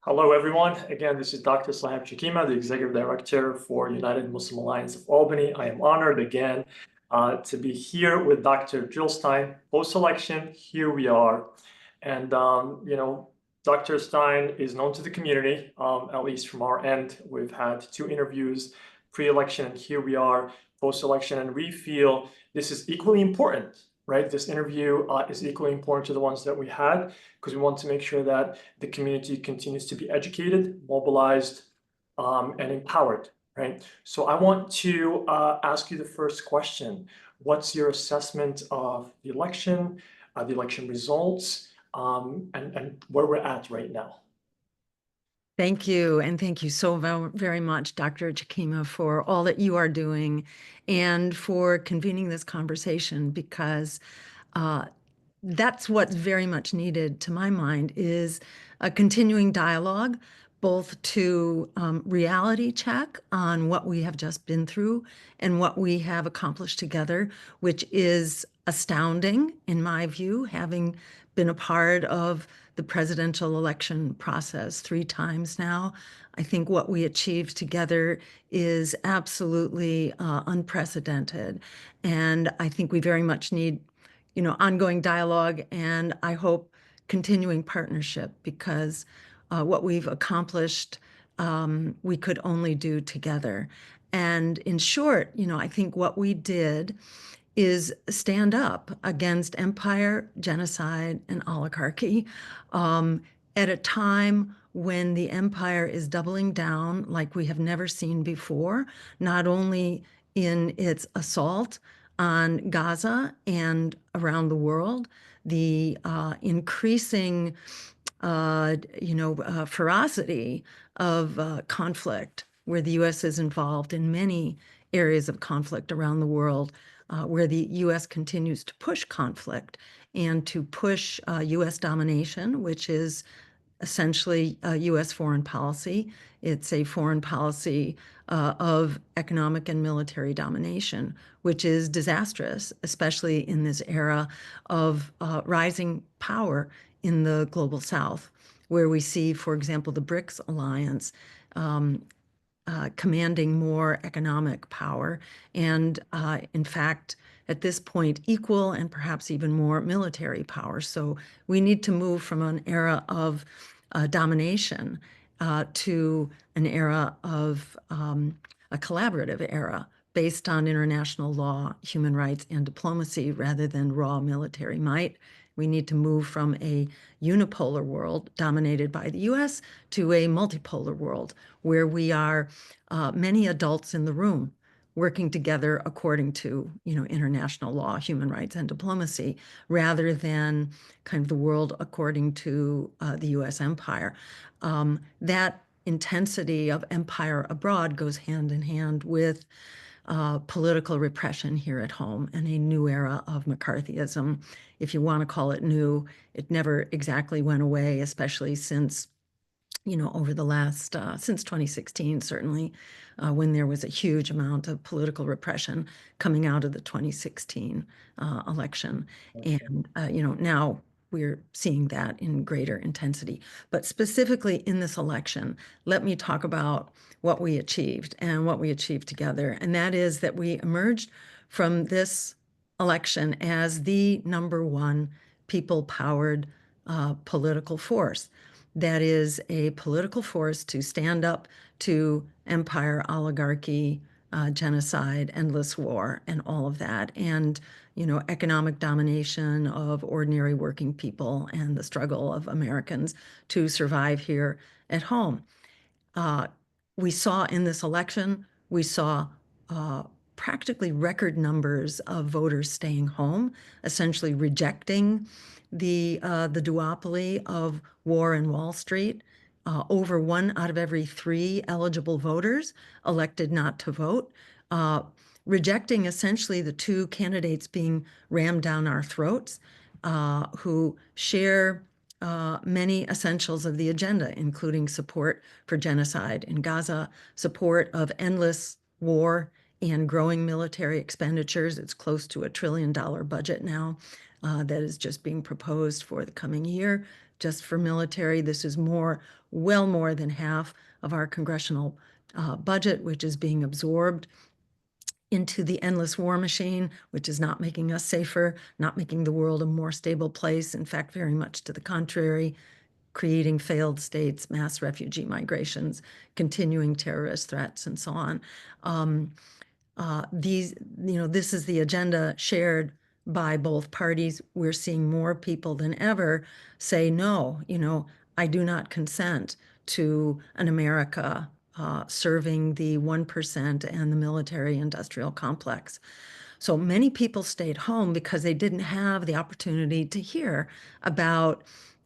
Hello, everyone. Again, this is Dr. Sahab Chakima, the Executive Director for United Muslim Alliance of Albany. I am honored again to be here with Dr. Jill Stein. Post-election, here we are. And, Dr. Stein is known to the community, at least from our end. We've had 2 interviews pre-election, and here we are post-election. And we feel this is equally important, right? This interview is equally important to the ones that we had, because we want to make sure that the community continues to be educated, mobilized, and empowered, right? So I want to ask you the first question. What's your assessment of the election results, and where we're at right now? Thank you. And thank you so very much, Dr. Chakima, for all that you are doing and for convening this conversation, because that's what's very much needed, to my mind, is a continuing dialogue, both to reality check on what we have just been through and what we have accomplished together, which is astounding, in my view, having been a part of the presidential election process 3 times now. I think what we achieved together is absolutely unprecedented. And I think we very much need ongoing dialogue, and I hope continuing partnership, because what we've accomplished, we could only do together. And in short, I think what we did is stand up against empire, genocide, and oligarchy at a time when the empire is doubling down like we have never seen before, not only in its assault on Gaza and around the world, the increasing, ferocity of conflict, where the U.S. is involved in many areas of conflict around the world, where the U.S. continues to push conflict and to push U.S. domination, which is essentially U.S. foreign policy. It's a foreign policy of economic and military domination, which is disastrous, especially in this era of rising power in the global South, where we see, for example, the BRICS alliance commanding more economic power and, in fact, at this point, equal and perhaps even more military power. So we need to move from an era of domination to an era of a collaborative era based on international law, human rights, and diplomacy rather than raw military might. We need to move from a unipolar world dominated by the U.S. to a multipolar world where we are many adults in the room working together according to, international law, human rights, and diplomacy, rather than kind of the world according to the U.S. empire. That intensity of empire abroad goes hand in hand with political repression here at home and a new era of McCarthyism. If you want to call it new, it never exactly went away, especially since over the last, since 2016, certainly, when there was a huge amount of political repression coming out of the 2016 election. And, now we're seeing that in greater intensity. But specifically in this election, let me talk about what we achieved and what we achieved together. And that is that we emerged from this election as the #1 people-powered political force. That is a political force to stand up to empire, oligarchy, genocide, endless war, and all of that, and economic domination of ordinary working people and the struggle of Americans to survive here at home. We saw in this election, we saw practically record numbers of voters staying home, essentially rejecting the duopoly of war and Wall Street. Over 1 out of every 3 eligible voters elected not to vote, rejecting essentially the 2 candidates being rammed down our throats, who share many essentials of the agenda, including support for genocide in Gaza, support of endless war and growing military expenditures. It's close to $1 trillion budget now that is just being proposed for the coming year. Just for military, this is more well more than half of our congressional budget, which is being absorbed into the endless war machine, which is not making us safer, not making the world a more stable place. In fact, very much to the contrary, creating failed states, mass refugee migrations, continuing terrorist threats, and so on. This is the agenda shared by both parties. We're seeing more people than ever say, no, I do not consent to an America serving the 1% and the military industrial complex. So many people stayed home because they didn't have the opportunity to hear about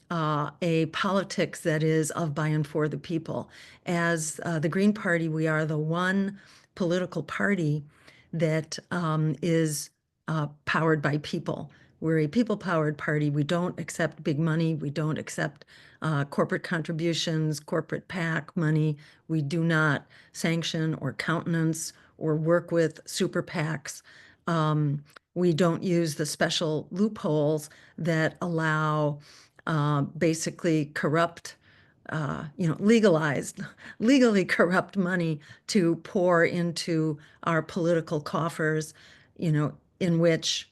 a politics that is of, by, and for the people. As the Green Party, we are the one political party that is powered by people. We're a people-powered party. We don't accept big money. We don't accept corporate contributions, corporate PAC money. We do not sanction or countenance or work with super PACs. We don't use the special loopholes that allow basically corrupt, legally corrupt money to pour into our political coffers, in which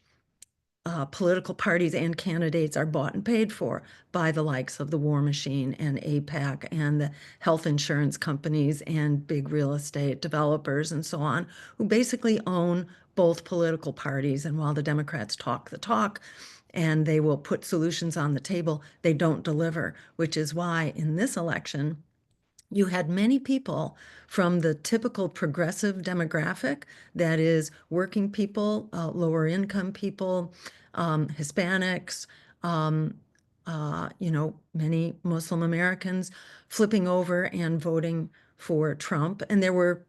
political parties and candidates are bought and paid for by the likes of the war machine and AIPAC and the health insurance companies and big real estate developers and so on, who basically own both political parties. And while the Democrats talk the talk and they will put solutions on the table, they don't deliver, which is why in this election, you had many people from the typical progressive demographic, that is working people, lower income people, Hispanics, many Muslim Americans flipping over and voting for Trump. And there were,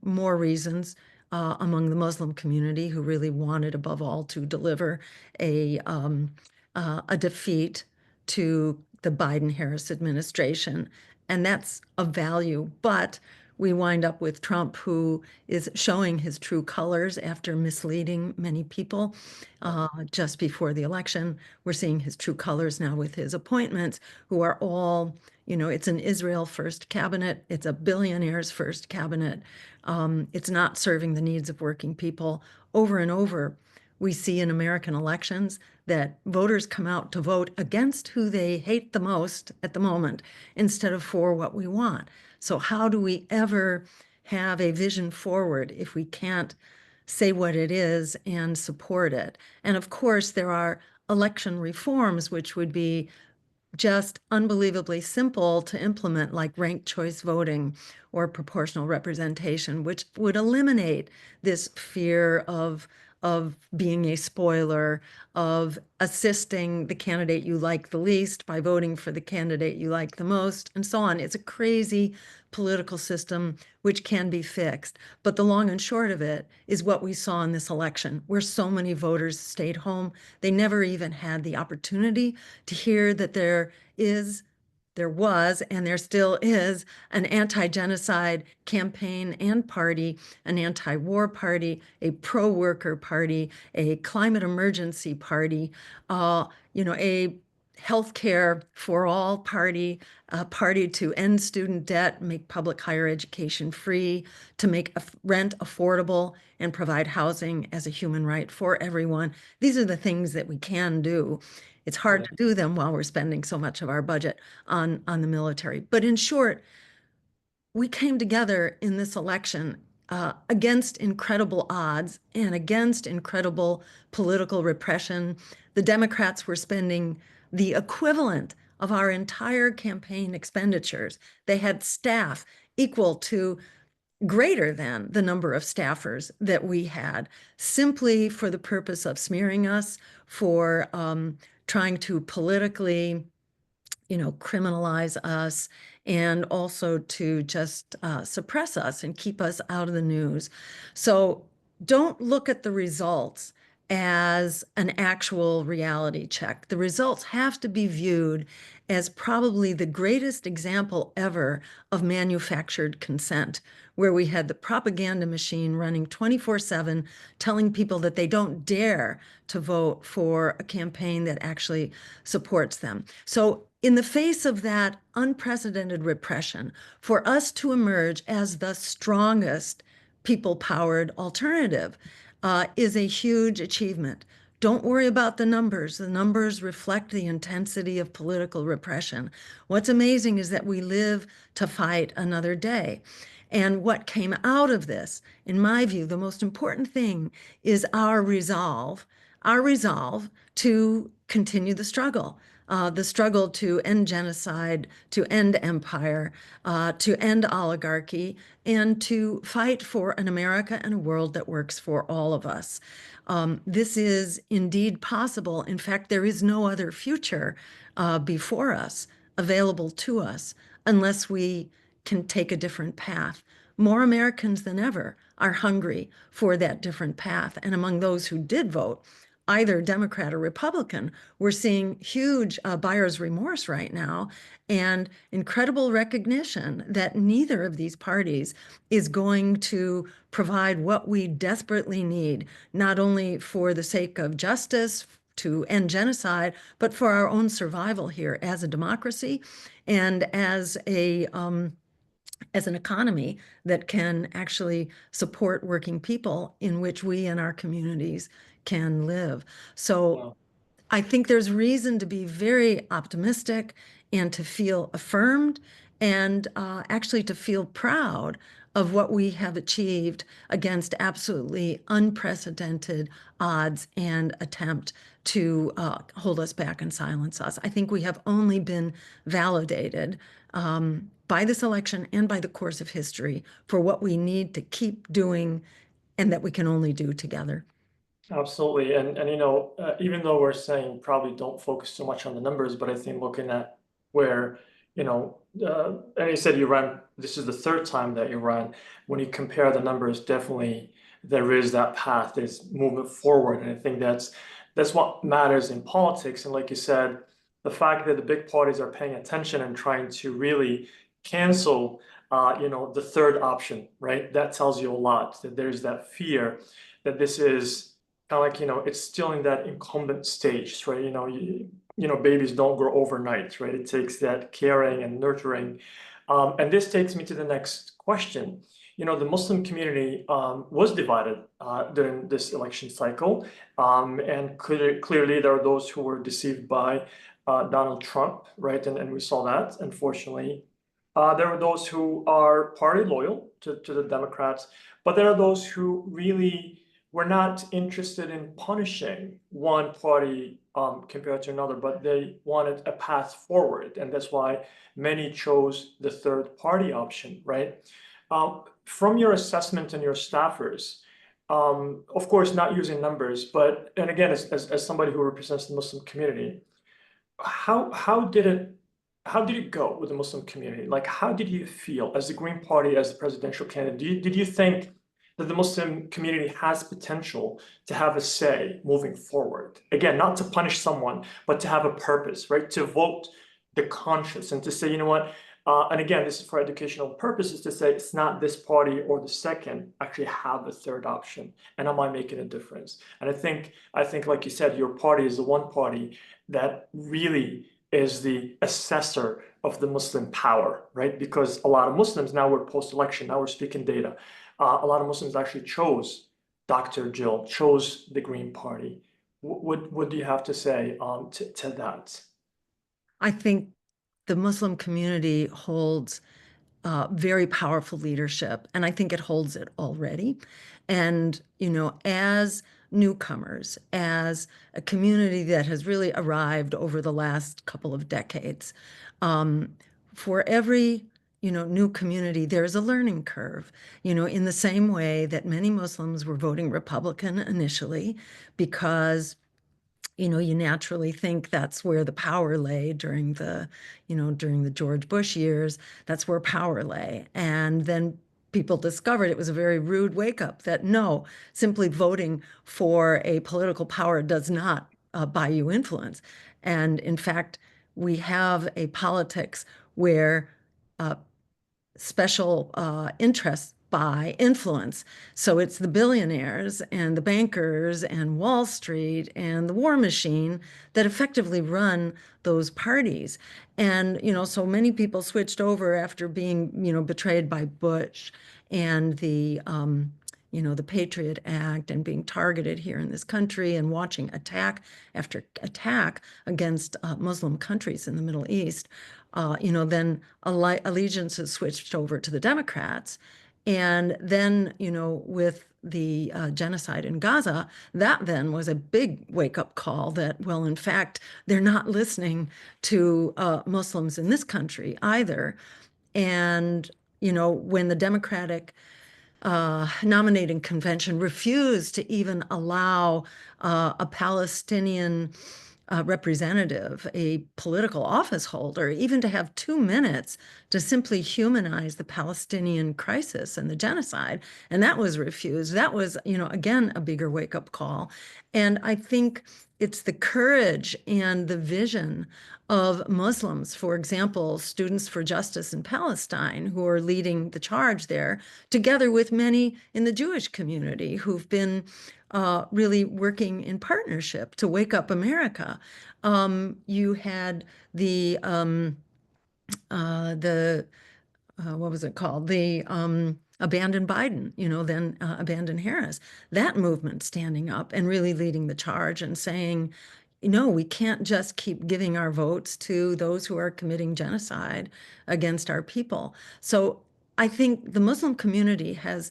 more reasons among the Muslim community who really wanted, above all, to deliver a defeat to the Biden-Harris administration. And that's of value. But we wind up with Trump, who is showing his true colors after misleading many people just before the election. We're seeing his true colors now with his appointments, who are all, it's an Israel first cabinet. It's a billionaires first cabinet. It's not serving the needs of working people. Over and over, we see in American elections that voters come out to vote against who they hate the most at the moment instead of for what we want. So how do we ever have a vision forward if we can't say what it is and support it? And of course, there are election reforms which would be just unbelievably simple to implement, like ranked choice voting or proportional representation, which would eliminate this fear of being a spoiler, of assisting the candidate you like the least by voting for the candidate you like the most, and so on. It's a crazy political system which can be fixed. But the long and short of it is what we saw in this election, where so many voters stayed home. They never even had the opportunity to hear that there was, and there still is, an anti-genocide campaign and party, an anti-war party, a pro-worker party, a climate emergency party, a healthcare for all party, a party to end student debt, make public higher education free, to make rent affordable, and provide housing as a human right for everyone. These are the things that we can do. It's hard to do them while we're spending so much of our budget on the military. But in short, we came together in this election against incredible odds and against incredible political repression. The Democrats were spending the equivalent of our entire campaign expenditures. They had staff equal to greater than the number of staffers that we had, simply for the purpose of smearing us, for trying to politically, criminalize us, and also to just suppress us and keep us out of the news. So don't look at the results as an actual reality check. The results have to be viewed as probably the greatest example ever of manufactured consent, where we had the propaganda machine running 24/7, telling people that they don't dare to vote for a campaign that actually supports them. So in the face of that unprecedented repression, for us to emerge as the strongest people-powered alternative is a huge achievement. Don't worry about the numbers. The numbers reflect the intensity of political repression. What's amazing is that we live to fight another day. And what came out of this, in my view, the most important thing is our resolve to continue the struggle to end genocide, to end empire, to end oligarchy, and to fight for an America and a world that works for all of us. This is indeed possible. In fact, there is no other future before us, available to us, unless we can take a different path. More Americans than ever are hungry for that different path. And among those who did vote, either Democrat or Republican, we're seeing huge buyer's remorse right now and incredible recognition that neither of these parties is going to provide what we desperately need, not only for the sake of justice, to end genocide, but for our own survival here as a democracy and as an economy that can actually support working people in which we and our communities can live. So Wow. I think there's reason to be very optimistic and to feel affirmed and actually to feel proud of what we have achieved against absolutely unprecedented odds and attempt to hold us back and silence us. I think we have only been validated by this election and by the course of history for what we need to keep doing and that we can only do together. Absolutely. And you know, even though we're saying probably don't focus too much on the numbers, but I think looking at where, and you said you ran, this is the third time that you ran. When you compare the numbers, definitely there is that path, there's movement forward. And I think that's what matters in politics. And like you said, the fact that the big parties are paying attention and trying to really cancel, the third option, right? That tells you a lot, that there's that fear that this is kind of like, it's still in that incumbent stage, right? Babies don't grow overnight, right? It takes that caring and nurturing. And this takes me to the next question. The Muslim community was divided during this election cycle. And clearly there are those who were deceived by Donald Trump, right? And we saw that, unfortunately. There are those who are party loyal to the Democrats, but there are those who really were not interested in punishing one party compared to another, but they wanted a path forward. And that's why many chose the third party option, right? From your assessment and your staffers, of course, not using numbers, but, and again, as somebody who represents the Muslim community, how did it go with the Muslim community? Like, how did you feel as the Green Party, as the presidential candidate? Did you think that the Muslim community has potential to have a say moving forward? Again, not to punish someone, but to have a purpose, right? To vote the conscience and to say, you know what? And again, this is for educational purposes, to say it's not this party or the second, actually have a third option. And am I making a difference? And I think, like you said, your party is the one party that really is the assessor of the Muslim power, right? Because a lot of Muslims, now we're post-election, now we're speaking data. A lot of Muslims actually chose Dr. Jill, chose the Green Party. What do you have to say to that? I think the Muslim community holds very powerful leadership, and I think it holds it already. And, as newcomers, as a community that has really arrived over the last couple of decades, for every, new community, there's a learning curve, in the same way that many Muslims were voting Republican initially because you naturally think that's where the power lay during the George Bush years. That's where power lay. And then people discovered it was a very rude wake-up that no, simply voting for a political power does not buy you influence. And in fact, we have a politics where special interests buy influence. So it's the billionaires and the bankers and Wall Street and the war machine that effectively run those parties. And, so many people switched over after being, betrayed by Bush and the Patriot Act and being targeted here in this country and watching attack after attack against Muslim countries in the Middle East. Then allegiances switched over to the Democrats. And then, with the genocide in Gaza, that then was a big wake-up call that, well, in fact, they're not listening to Muslims in this country either. And, when the Democratic nominating convention refused to even allow a Palestinian representative, a political office holder, even to have 2 minutes to simply humanize the Palestinian crisis and the genocide. And that was refused. That was, again, a bigger wake-up call. And I think it's the courage and the vision of Muslims, for example, Students for Justice in Palestine, who are leading the charge there, together with many in the Jewish community who've been really working in partnership to wake up America. You had the what was it called? The Abandon Biden, then Abandon Harris. That movement standing up and really leading the charge and saying, no, we can't just keep giving our votes to those who are committing genocide against our people. So I think the Muslim community has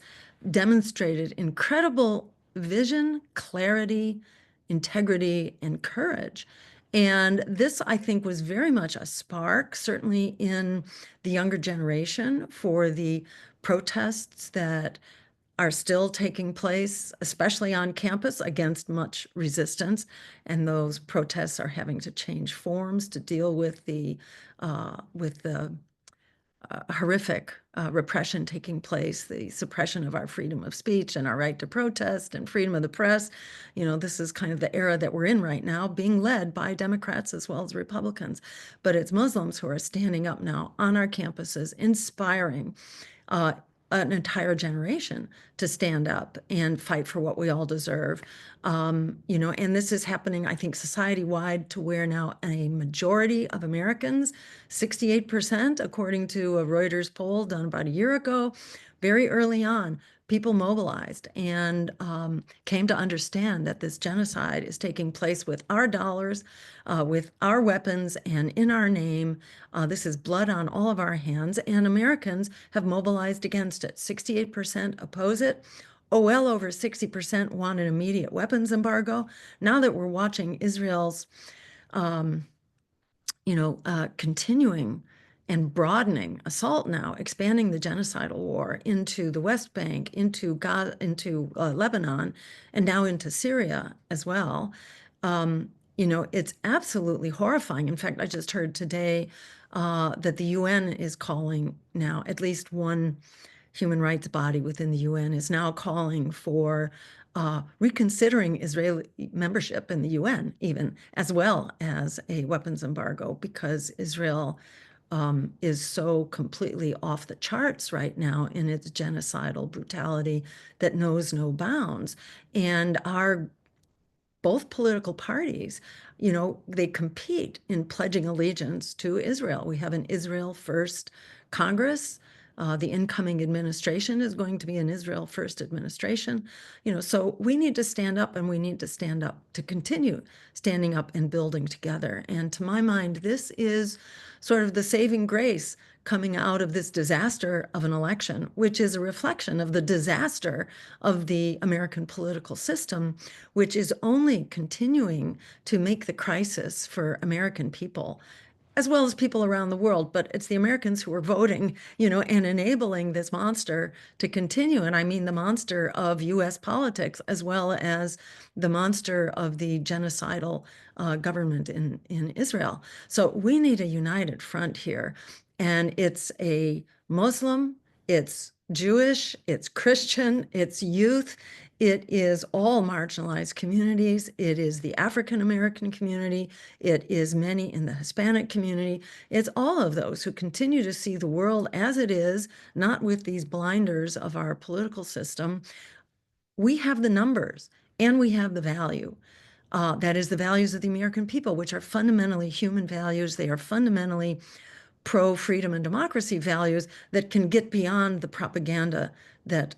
demonstrated incredible vision, clarity, integrity, and courage. And this, I think, was very much a spark, certainly in the younger generation, for the protests that are still taking place, especially on campus, against much resistance. And those protests are having to change forms to deal with the horrific repression taking place, the suppression of our freedom of speech and our right to protest and freedom of the press. This is kind of the era that we're in right now, being led by Democrats as well as Republicans. But it's Muslims who are standing up now on our campuses, inspiring an entire generation to stand up and fight for what we all deserve. And this is happening, I think, society-wide, to where now a majority of Americans, 68%, according to a Reuters poll done about a year ago, very early on, people mobilized and came to understand that this genocide is taking place with our dollars, with our weapons, and in our name. This is blood on all of our hands, and Americans have mobilized against it. 68% oppose it. Well over 60% want an immediate weapons embargo. Now that we're watching Israel's continuing and broadening assault now, expanding the genocidal war into the West Bank, into Gaza, into Lebanon, and now into Syria as well. It's absolutely horrifying. In fact, I just heard today that the UN is calling now, at least one human rights body within the UN is now calling for reconsidering Israeli membership in the UN, even, as well as a weapons embargo, because Israel is so completely off the charts right now in its genocidal brutality that knows no bounds. And both political parties, they compete in pledging allegiance to Israel. We have an Israel First Congress. The incoming administration is going to be an Israel First administration. So we need to stand up, and we need to stand up to continue standing up and building together. And to my mind, this is sort of the saving grace coming out of this disaster of an election, which is a reflection of the disaster of the American political system, which is only continuing to make the crisis for American people, as well as people around the world. But it's the Americans who are voting, and enabling this monster to continue. And I mean the monster of US politics, as well as the monster of the genocidal government in Israel. So we need a united front here. And it's a Muslim, it's Jewish, it's Christian, it's youth, it is all marginalized communities, it is the African American community, it is many in the Hispanic community, it's all of those who continue to see the world as it is, not with these blinders of our political system. We have the numbers and we have the value. That is the values of the American people, which are fundamentally human values. They are fundamentally pro-freedom and democracy values that can get beyond the propaganda that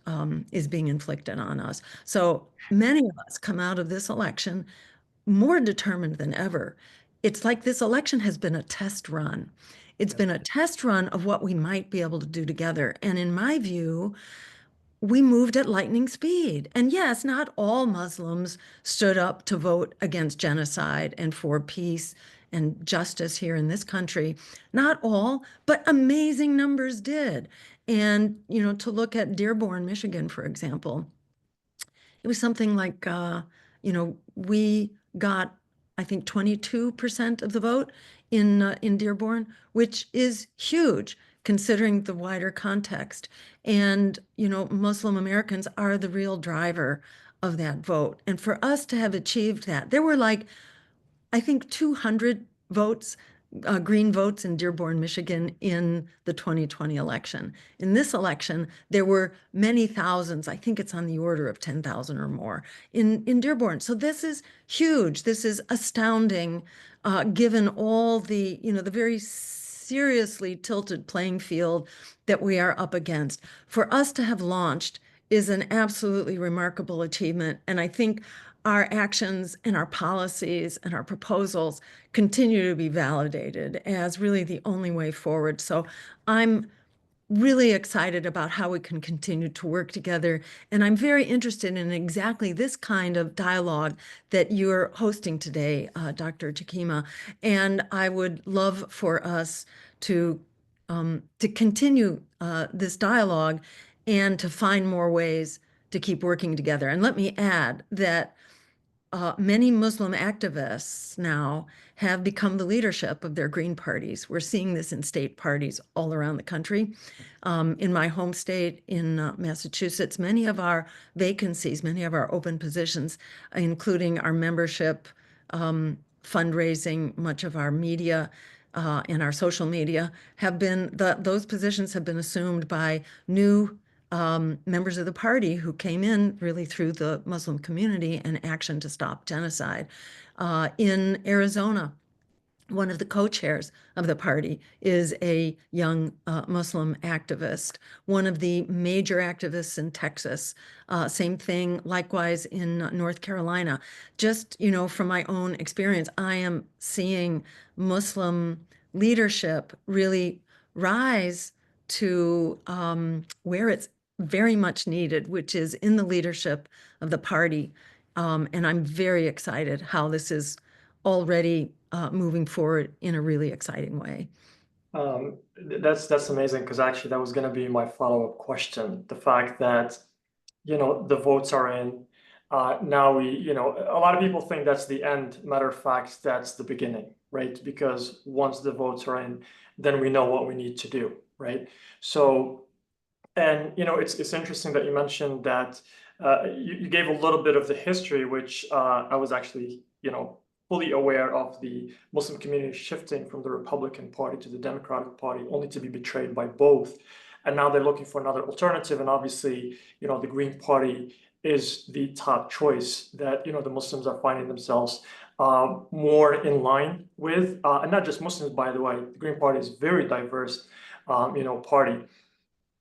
is being inflicted on us. So many of us come out of this election more determined than ever. It's like this election has been a test run. It's been a test run of what we might be able to do together. And in my view, we moved at lightning speed. And yes, not all Muslims stood up to vote against genocide and for peace and justice here in this country. Not all, but amazing numbers did. And, to look at Dearborn, Michigan, for example, it was something like, we got, I think, 22% of the vote in Dearborn, which is huge considering the wider context. And, Muslim Americans are the real driver of that vote. And for us to have achieved that, there were like, I think 200 votes, green votes in Dearborn, Michigan in the 2020 election. In this election, there were many thousands. I think it's on the order of 10,000 or more in Dearborn. So this is huge. This is astounding, given all the, the very seriously tilted playing field that we are up against. For us to have launched is an absolutely remarkable achievement. And I think our actions and our policies and our proposals continue to be validated as really the only way forward. So I'm really excited about how we can continue to work together. And I'm very interested in exactly this kind of dialogue that you're hosting today, Dr. Chikima. And I would love for us to continue this dialogue and to find more ways to keep working together. And let me add that many Muslim activists now have become the leadership of their Green parties. We're seeing this in state parties all around the country. In my home state, in Massachusetts, many of our vacancies, many of our open positions, including our membership, fundraising, much of our media, and our social media, have been, those positions have been assumed by new members of the party who came in really through the Muslim community and Action to Stop Genocide. In Arizona, one of the co-chairs of the party is a young Muslim activist. One of the major activists in Texas, same thing, likewise in North Carolina. Just, from my own experience, I am seeing Muslim leadership really rise to where it's very much needed, which is in the leadership of the party. And I'm very excited how this is already moving forward in a really exciting way. That's amazing, because actually that was going to be my follow-up question. The fact that, the votes are in. Now a lot of people think that's the end. Matter of fact, that's the beginning, right? Because once the votes are in, then we know what we need to do, right? So, and it's interesting that you mentioned that you gave a little bit of the history, which I was actually, fully aware of, the Muslim community shifting from the Republican Party to the Democratic Party, only to be betrayed by both. And now they're looking for another alternative. And obviously, the Green Party is the top choice that, the Muslims are finding themselves more in line with. And not just Muslims, by the way. The Green Party is a very diverse, party.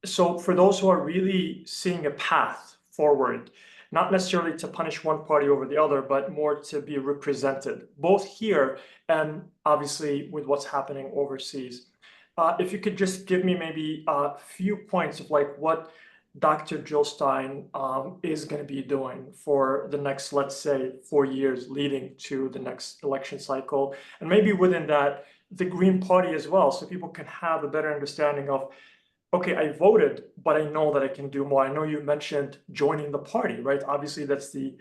So for those who are really seeing a path forward, not necessarily to punish one party over the other, but more to be represented, both here and obviously with what's happening overseas. If you could just give me maybe a few points of like what Dr. Jill Stein is going to be doing for the next, let's say, 4 years leading to the next election cycle. And maybe within that, the Green Party as well, so people can have a better understanding of, okay, I voted, but I know that I can do more. I know you mentioned joining the party, right? Obviously, that's the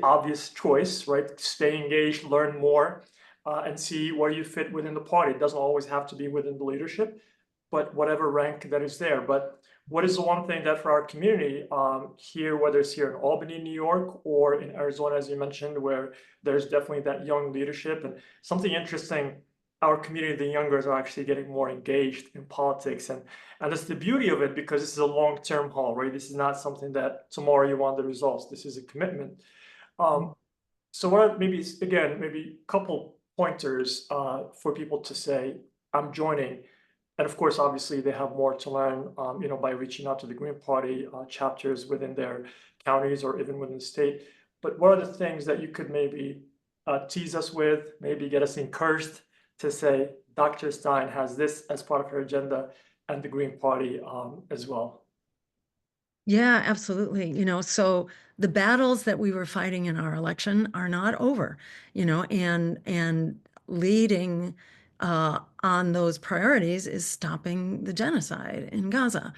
obvious choice, right? Stay engaged, learn more, and see where you fit within the party. It doesn't always have to be within the leadership. but whatever rank that is there. But what is the one thing that for our community here, whether it's here in Albany, New York, or in Arizona, as you mentioned, where there's definitely that young leadership and something interesting, our community, the youngers are actually getting more engaged in politics. And that's the beauty of it, because this is a long-term haul, right? This is not something that tomorrow you want the results. This is a commitment. So what maybe, again, maybe a couple pointers for people to say, I'm joining. And of course, obviously, they have more to learn, by reaching out to the Green Party chapters within their counties or even within the state. But what are the things that you could maybe tease us with, maybe get us encouraged to say, Dr. Stein has this as part of her agenda and the Green Party as well? Yeah, absolutely. So the battles that we were fighting in our election are not over, and leading on those priorities is stopping the genocide in Gaza.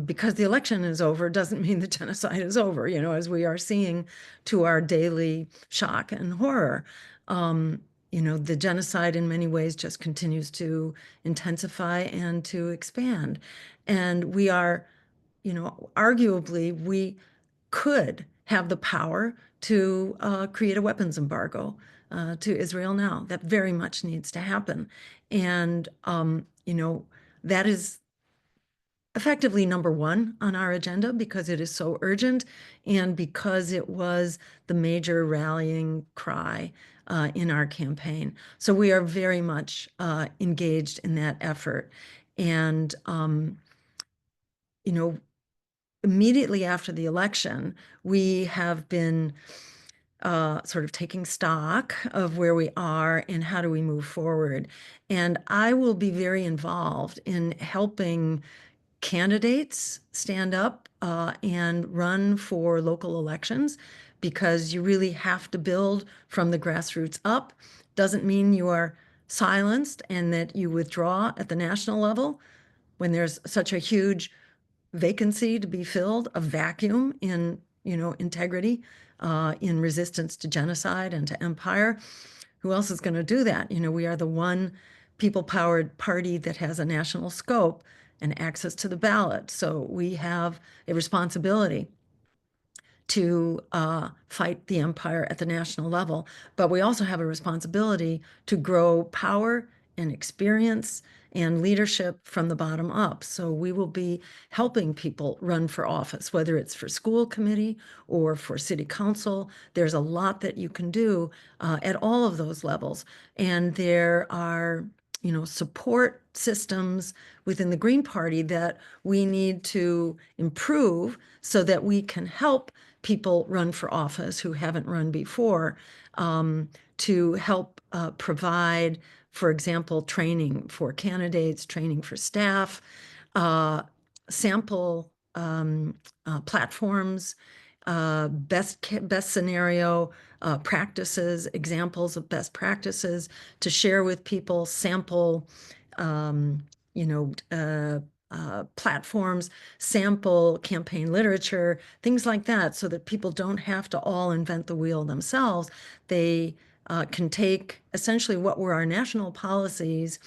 Because the election is over doesn't mean the genocide is over, as we are seeing to our daily shock and horror. The genocide in many ways just continues to intensify and to expand. And we are, arguably, we could have the power to create a weapons embargo to Israel now. That very much needs to happen. And, that is effectively number one on our agenda because it is so urgent and because it was the major rallying cry in our campaign. So we are very much engaged in that effort. And, immediately after the election, we have been sort of taking stock of where we are and how do we move forward. And I will be very involved in helping candidates stand up and run for local elections because you really have to build from the grassroots up. Doesn't mean you are silenced and that you withdraw at the national level when there's such a huge vacancy to be filled, a vacuum in, integrity, in resistance to genocide and to empire. Who else is going to do that? We are the one people-powered party that has a national scope and access to the ballot. So we have a responsibility to fight the empire at the national level, but we also have a responsibility to grow power and experience and leadership from the bottom up. So we will be helping people run for office, whether it's for school committee or for city council. There's a lot that you can do at all of those levels. And there are, support systems within the Green Party that we need to improve so that we can help people run for office who haven't run before, to help provide, for example, training for candidates, training for staff, sample platforms, best scenario practices, examples of best practices to share with people, sample, platforms, sample campaign literature, things like that, so that people don't have to all invent the wheel themselves. They can take essentially what were our national policies.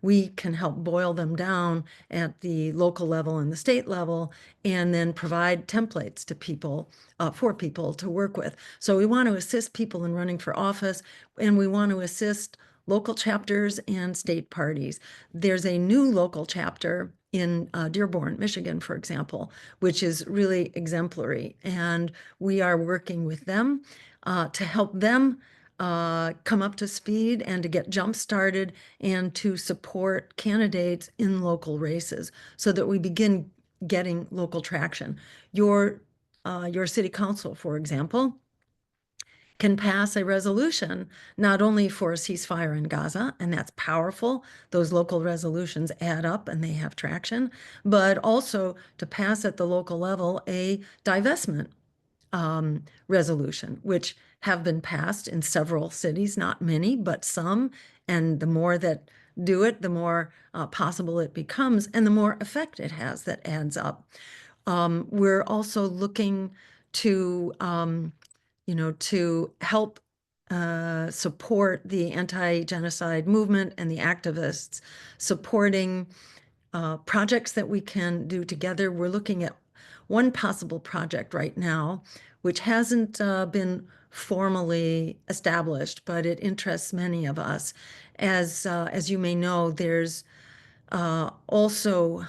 We can help boil them down at the local level and the state level, and then provide templates to people, for people to work with. So we want to assist people in running for office, and we want to assist local chapters and state parties. There's a new local chapter in Dearborn, Michigan, for example, which is really exemplary. And we are working with them to help them come up to speed and to get jump started and to support candidates in local races so that we begin getting local traction. Your city council, for example, can pass a resolution not only for a ceasefire in Gaza, and that's powerful. Those local resolutions add up and they have traction, but also to pass at the local level a divestment resolution, which have been passed in several cities, not many, but some. And the more that do it, the more possible it becomes, and the more effect it has that adds up. We're also looking to to help support the anti-genocide movement and the activists, supporting projects that we can do together. We're looking at one possible project right now, which hasn't been formally established, but it interests many of us. As you may know, there's also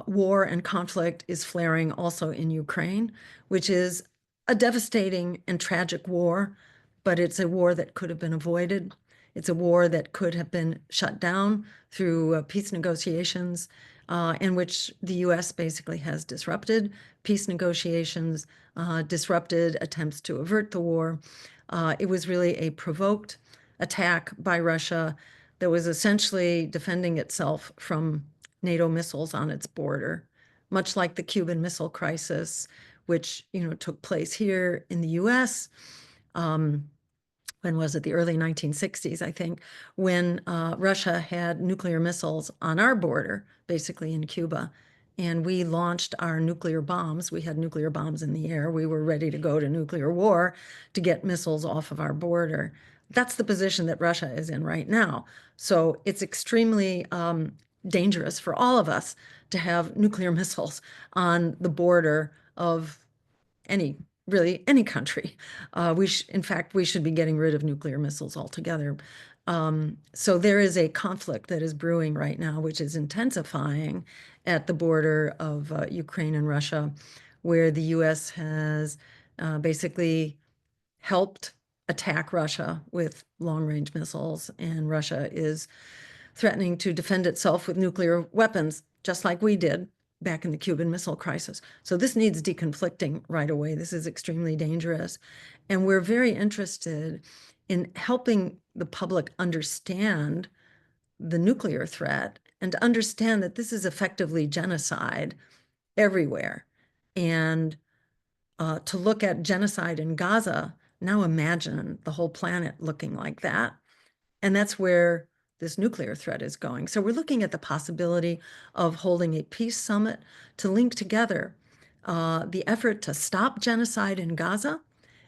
war and conflict is flaring also in Ukraine, which is a devastating and tragic war, but it's a war that could have been avoided. It's a war that could have been shut down through peace negotiations, in which the US basically has disrupted peace negotiations, disrupted attempts to avert the war. It was really a provoked attack by Russia that was essentially defending itself from NATO missiles on its border, much like the Cuban Missile Crisis, which took place here in the U.S. When was it? The early 1960s, I think, when Russia had nuclear missiles on our border, basically in Cuba. And we launched our nuclear bombs. We had nuclear bombs in the air. We were ready to go to nuclear war to get missiles off of our border. That's the position that Russia is in right now. So it's extremely dangerous for all of us to have nuclear missiles on the border of really any country. In fact, we should be getting rid of nuclear missiles altogether. So there is a conflict that is brewing right now, which is intensifying at the border of Ukraine and Russia, where the US has basically helped attack Russia with long-range missiles, and Russia is threatening to defend itself with nuclear weapons, just like we did back in the Cuban Missile Crisis. So this needs deconflicting right away. This is extremely dangerous. And we're very interested in helping the public understand the nuclear threat and to understand that this is effectively genocide everywhere. And to look at genocide in Gaza, now imagine the whole planet looking like that. And that's where this nuclear threat is going. So we're looking at the possibility of holding a peace summit to link together the effort to stop genocide in Gaza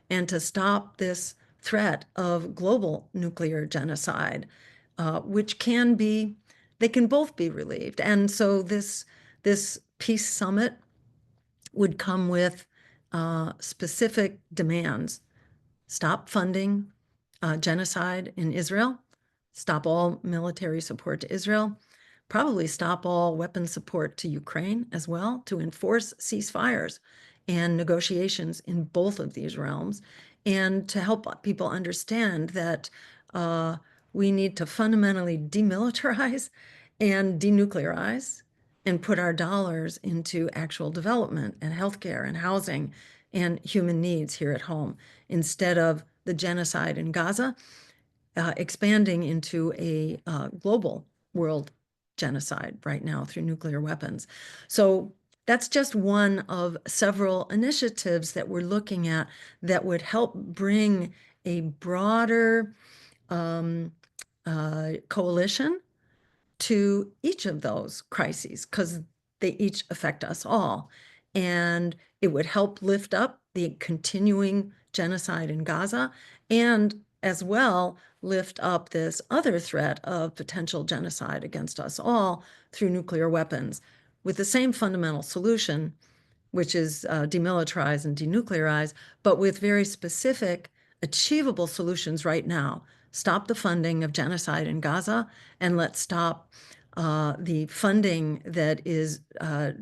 and to stop this threat of global nuclear genocide, which they can both be relieved. And so this peace summit would come with specific demands. Stop funding genocide in Israel, stop all military support to Israel, probably stop all weapons support to Ukraine as well, to enforce ceasefires and negotiations in both of these realms, and to help people understand that we need to fundamentally demilitarize and denuclearize and put our dollars into actual development and healthcare and housing and human needs here at home, instead of the genocide in Gaza expanding into a global world genocide right now through nuclear weapons. So that's just one of several initiatives that we're looking at that would help bring a broader coalition to each of those crises, because they each affect us all. And it would help lift up the continuing genocide in Gaza, and as well lift up this other threat of potential genocide against us all through nuclear weapons, with the same fundamental solution, which is demilitarize and denuclearize, but with very specific, achievable solutions right now. Stop the funding of genocide in Gaza, and let's stop the funding that is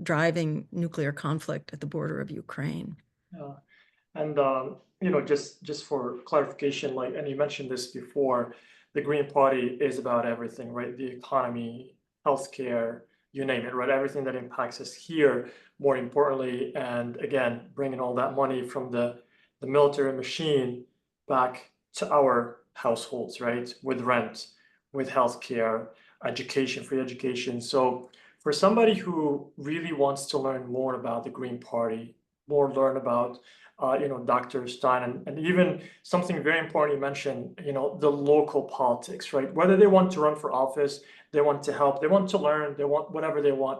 driving nuclear conflict at the border of Ukraine. Yeah. And just for clarification, and you mentioned this before, the Green Party is about everything, right? The economy, healthcare, you name it, right? Everything that impacts us here, more importantly, and again, bringing all that money from the military machine back to our households, right? With rent, with healthcare, education, free education. So for somebody who really wants to learn more about the Green Party, learn about Dr. Stein, and even something very important you mentioned, the local politics, right? Whether they want to run for office, they want to help, they want to learn, they want whatever they want.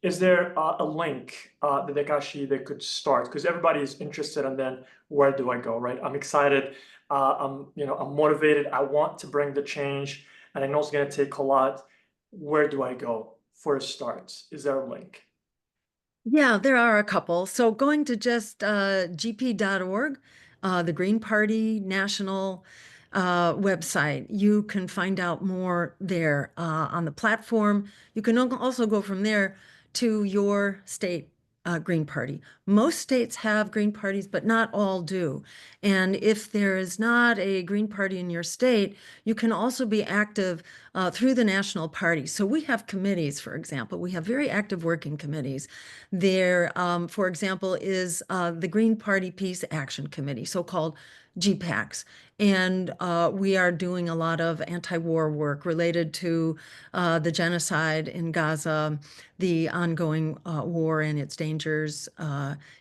Is there a link that they could start? Because everybody is interested, and then where do I go, right? I'm excited, I'm motivated, I want to bring the change, and I know it's going to take a lot. Where do I go? for a start? Is there a link? Yeah, there are a couple. So going to just gp.org, the Green Party National website, you can find out more there on the platform. You can also go from there to your state Green Party. Most states have Green Parties, but not all do. And if there is not a Green Party in your state, you can also be active through the national party. So we have committees, for example. We have very active working committees. There, for example, is the Green Party Peace Action Committee, so-called GPACs. And we are doing a lot of anti-war work related to the genocide in Gaza, the ongoing war and its dangers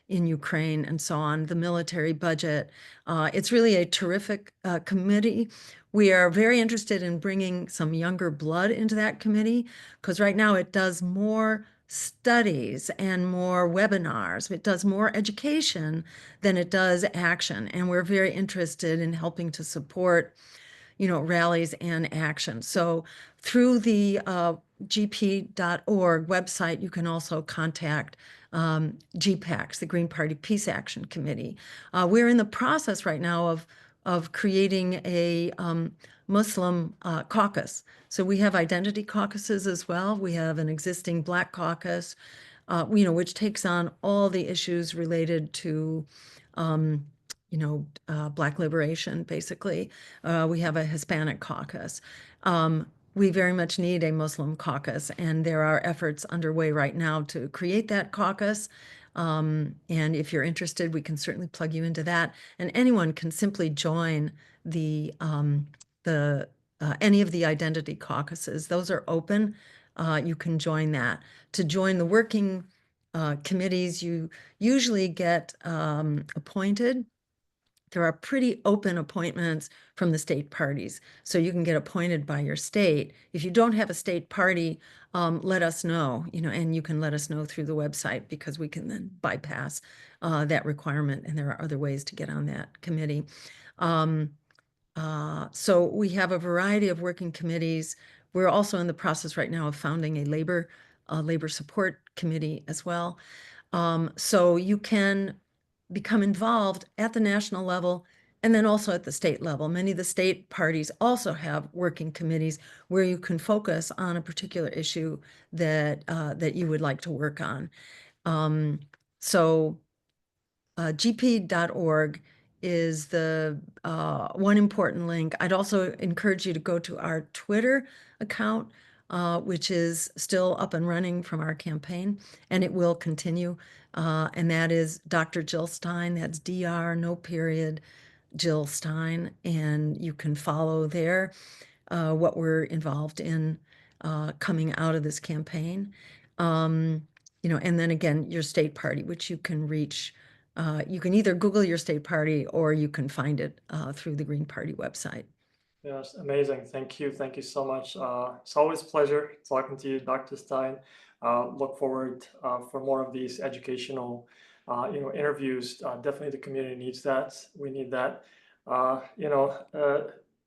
in Ukraine, and so on, the military budget. It's really a terrific committee. We are very interested in bringing some younger blood into that committee because right now it does more studies and more webinars. It does more education than it does action. And we're very interested in helping to support, rallies and action. So through the gp.org website, you can also contact GPACs, the Green Party Peace Action Committee. We're in the process right now of creating a Muslim caucus. So we have identity caucuses as well. We have an existing Black caucus, which takes on all the issues related to, Black liberation, basically. We have a Hispanic caucus. We very much need a Muslim caucus, and there are efforts underway right now to create that caucus. And if you're interested, we can certainly plug you into that. And anyone can simply join the any of the identity caucuses. Those are open. You can join that. To join the working committees, you usually get appointed. There are pretty open appointments from the state parties, so you can get appointed by your state. If you don't have a state party, let us know, and you can let us know through the website because we can then bypass that requirement, and there are other ways to get on that committee. So we have a variety of working committees. We're also in the process right now of founding a labor support committee as well. So you can become involved at the national level and then also at the state level. Many of the state parties also have working committees where you can focus on a particular issue that you would like to work on. So gp.org is the one important link. I'd also encourage you to go to our Twitter account, which is still up and running from our campaign, and it will continue. And that is Dr. Jill Stein. That's Dr. no period, Jill Stein. And you can follow there what we're involved in coming out of this campaign. And then again, your state party, which you can reach. You can either Google your state party or you can find it through the Green Party website. Yes, amazing. Thank you. Thank you so much. It's always a pleasure talking to you, Dr. Stein. Look forward for more of these educational, interviews. Definitely the community needs that. We need that.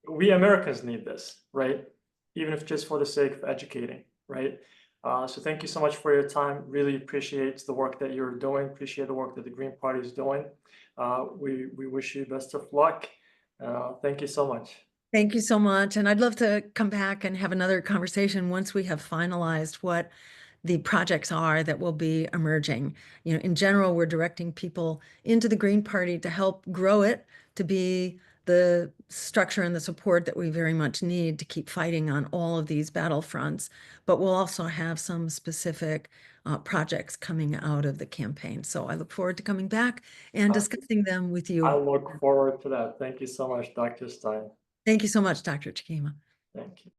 We Americans need this, right? Even if just for the sake of educating, right? So thank you so much for your time. Really appreciate the work that you're doing. Appreciate the work that the Green Party is doing. We wish you best of luck. Thank you so much. Thank you so much. And I'd love to come back and have another conversation once we have finalized what the projects are that will be emerging. In general, we're directing people into the Green Party to help grow it to be the structure and the support that we very much need to keep fighting on all of these battlefronts. But we'll also have some specific projects coming out of the campaign. So I look forward to coming back and discussing them with you. I look forward to that. Thank you so much, Dr. Stein. Thank you so much, Dr. Chikima. Thank you.